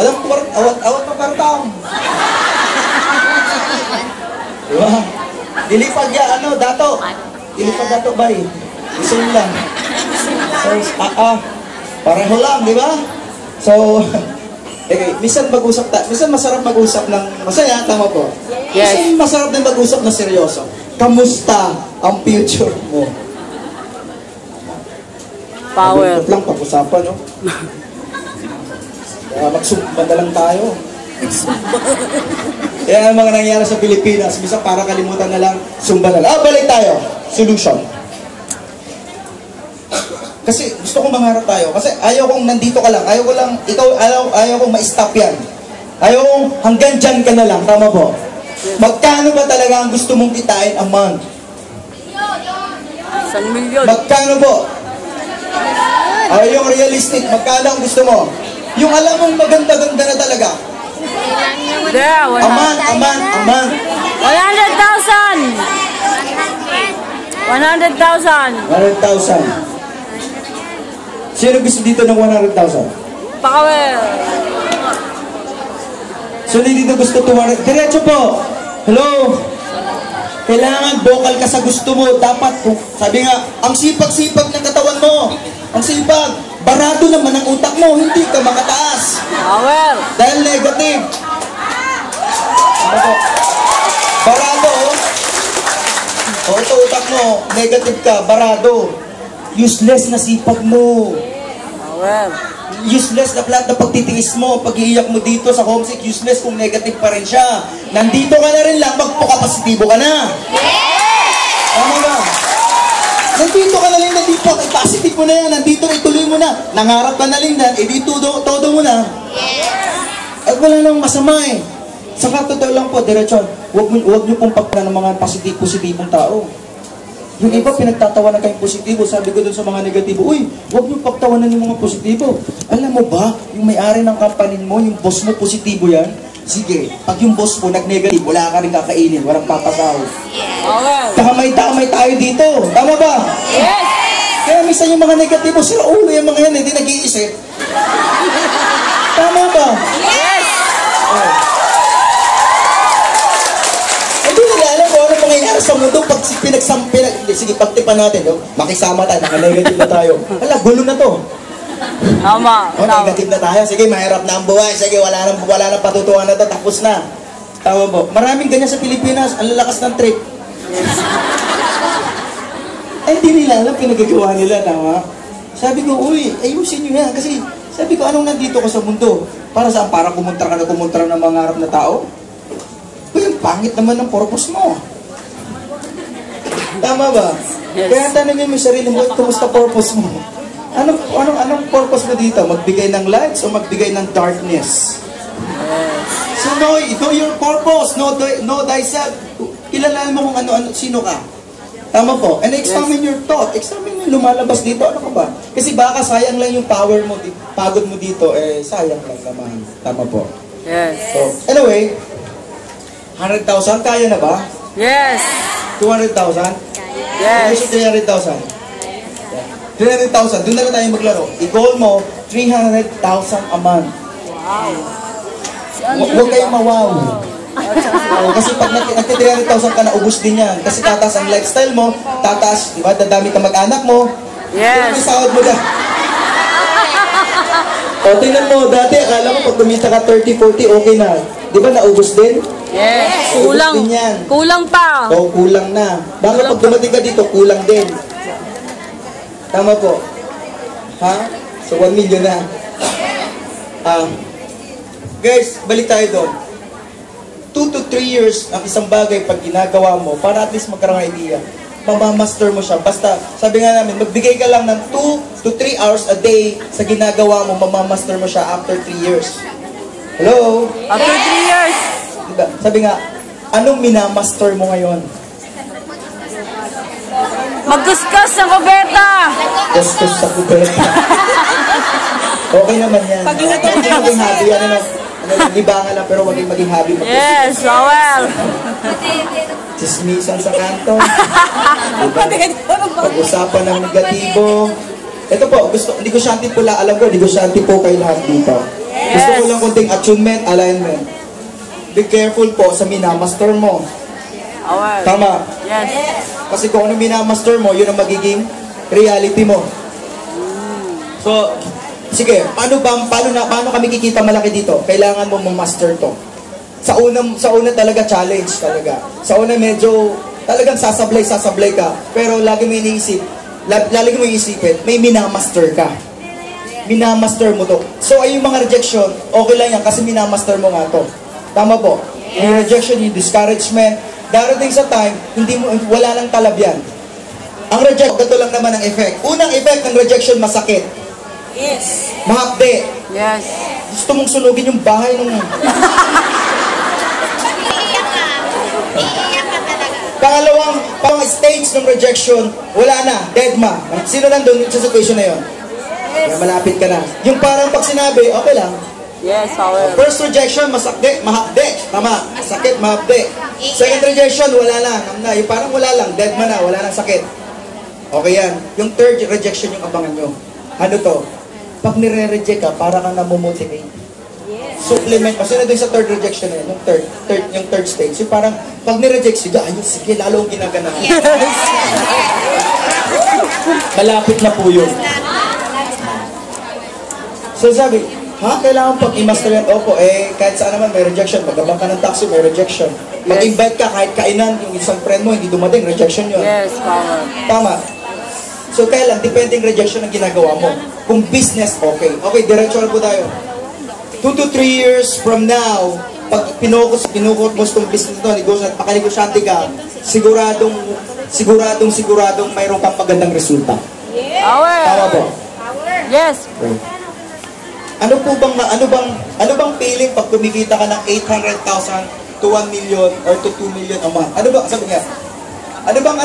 Alam ko, awat ng kartang. Diba? Dilipag ya, dato. Dilipag dato ba eh? Gusto nyo lang. So, pareho lang, di ba? So, minsan masarap mag-usap ng masaya, tama po? Yes. Minsan masarap din mag-usap na seryoso. Kamusta ang future mo? Power. Malungkot lang pag-usapan, no? Kaya magsumba na lang tayo. Yan ang mga nangyari sa Pilipinas. Minsan para kalimutan na lang, sumba na lang. Balik tayo. Solution. Kasi gusto kong mangarap tayo. Kasi ayaw kong nandito ka lang. Ayaw ko lang, ayaw kong ma-stop yan. Ayaw kong hanggang dyan ka na lang. Tama po? Magkano ba talaga ang gusto mong kitain a month? 1 milyon. Magkano po? Yung realistic, magkano ang gusto mo? Yung alam mong maganda-ganda na talaga. There, 100,000. Aman. 100,000. 100,000. Sino gusto dito ng 100,000? Power. So, dito gusto 200. Diretso po. Hello? Kailangan vocal ka sa gusto mo. Dapat, sabi nga, ang sipag-sipag ng katawan mo. Ang sipag. Barado naman ang utak mo. Hindi ka makataas. Power. Dahil negative. Barado. Ito utak mo. Negative ka. Barado. Useless na sipag mo. Power. Useless na lahat na pagtitiis mo, pag-iiyak mo dito sa homesick, useless kung negative pa rin siya. Nandito ka na rin lang, magpo-kapasitibo ka na. Tama ba? Nandito ka na rin, nandito, positive mo na yan, nandito, ituloy mo na. Nangarap ka na rin na, dito, todo mo na. At wala nang masama eh. Saka totoo lang po, diretsyon, huwag niyo pong pagpala ng mga positibong tao. Yung iba pinagtatawanan kayong positibo, sabi ko dun sa mga negatibo, uy, huwag niyo pagtawanan yung mga positibo. Alam mo ba, yung may-ari ng company mo, yung boss mo, positibo yan? Sige, pag yung boss mo nag-negative, wala ka rin kakainin, walang papasahod. Damay tayo dito, tama ba? Yes! Kaya minsan yung mga negatibo, sila ulo yung mga yan, hindi nag-iisip. Tama ba? Yes! Hindi nila alam kung ano mangyayari sa mundo pag sige, pagtipan natin, makisama tayo, naka-negative na tayo. Hala, gulo na to. Tama. Negative na tayo. Sige, mahirap na ang buhay. Sige, wala nang patutuan na to. Tapos na. Tama po. Maraming ganyan sa Pilipinas. Ang lalakas ng trip. Hindi nila alam pinagagawa nila. Tama? Sabi ko, uy, ayusin nyo yan. Kasi sabi ko, anong nandito ko sa mundo? Para saan? Para kumuntra ng mga harap na tao? Uy, ang pangit naman ng purpose mo. Tama ba? Yes. Kaya tanongin mo yung sarili mo, kumusta purpose mo? Anong purpose mo dito? Magbigay ng lights o magbigay ng darkness? So know your purpose. Know thyself. Kilalanin mo kung sino ka. Tama po. And examine your thought. Examine mo yung lumalabas dito. Ano ka ba? Kasi baka sayang lang yung power mo, pagod mo dito, sayang lang naman. Tama po. Yes. So, anyway, 100,000, kaya na ba? Yes. 200,000? Yes. 300,000. 300,000, doon na lang tayo maglaro. I-goal mo, 300,000 a month. Wow. Huwag kayong mawaw. Kasi pag nagti-300,000 ka na, ubus din yan. Kasi tataas ang lifestyle mo, tataas, di ba, dadami ka mag-anak mo. Yes. Yung sahod mo na. O, tingnan mo, dati, akala mo pag kumita ka 30, 40, okay na. Di ba, naubos din? Yes. Ubus din yan. Kulang pa. O, kulang na. Baka pag dumating ka dito, kulang din. Tama po. Ha? So, 1 million na. Guys, balik tayo doon. 2 to 3 years ang isang bagay pag ginagawa mo, para at least magkaroon ng idea, mamamaster mo siya. Basta, sabi nga namin, magbigay ka lang ng 2 to 3 hours a day sa ginagawa mo, mamamaster mo siya after 3 years. Hello? After 3 years. Diba? Sabi nga, anong minamaster mo ngayon? Magkuskus ng kubeta. Kuskus sa kubeta. Okay naman yan. Huwag maging hobby. Libangan lang, pero huwag maging hobby. Yes, well. Chismisan sa kanto. Pag-usapan ng negatibo. Ito po, negosyante po lang. Alam ko, negosyante po kayo lahat dito. Gusto ko lang kunting attunement, alignment. Be careful po sa minamaster mo. Awal. Tama. Yes. Kasi kung ano minamaster mo, yun ang magiging reality mo. So, sige, paano kami kikita malaki dito? Kailangan mo ma-master to. Sa una talaga challenge talaga. Sa una medyo talagang sasablay ka. Pero lagi mo iisipin, may minamaster ka. Minamaster mo to. So ay yung mga rejection, okay lang yan kasi minamaster mo nga to. Tama po. Yung rejection, yung discouragement, darating sa time, wala nang talab yan. Ang rejection, ganito lang naman ang effect. Unang effect ng rejection, masakit. Yes. Mahapde. Yes. Gusto mong sunugin yung bahay ng... Pangalawang stage ng rejection, wala na, dead ma. Sino nandun sa situation na yun? Kaya malapit ka na. Yung parang pag sinabi, okay lang. Yes, awal. First rejection, mahapde. Tama, sakit, mahapde. Second rejection, wala lang. Yung parang wala lang, dead ma na, wala nang sakit. Okay yan. Yung third rejection yung abangan nyo. Ano to? Pag nire-reject ka, para kang namomotivate. Supplement. Kasi na din sa third rejection na yun, yung third stage. Yung parang, pag nireject, sige, lalo ang ginagana. Malapit na po yun. So sabi, kailangan pag i-master yan? Opo, kahit saan naman may rejection. Magabang ka ng taxi, may rejection. Mag-invite ka, kahit kainan, yung isang friend mo, hindi dumating, rejection yun. Yes, power. Tama. So kailan, depending rejection ang ginagawa mo. Kung business, okay. Okay, diretso po tayo. 2 to 3 years from now, pag pinukot mo itong business ito, negosyo at pakanegosyante ka, siguradong mayroon kang magandang resulta. Awal. Tama po? Yes. Ano bang feeling pag kumikita ka ng 800,000 to 1 million or to 2 million a month? Ano ba, sabi nga, ano bang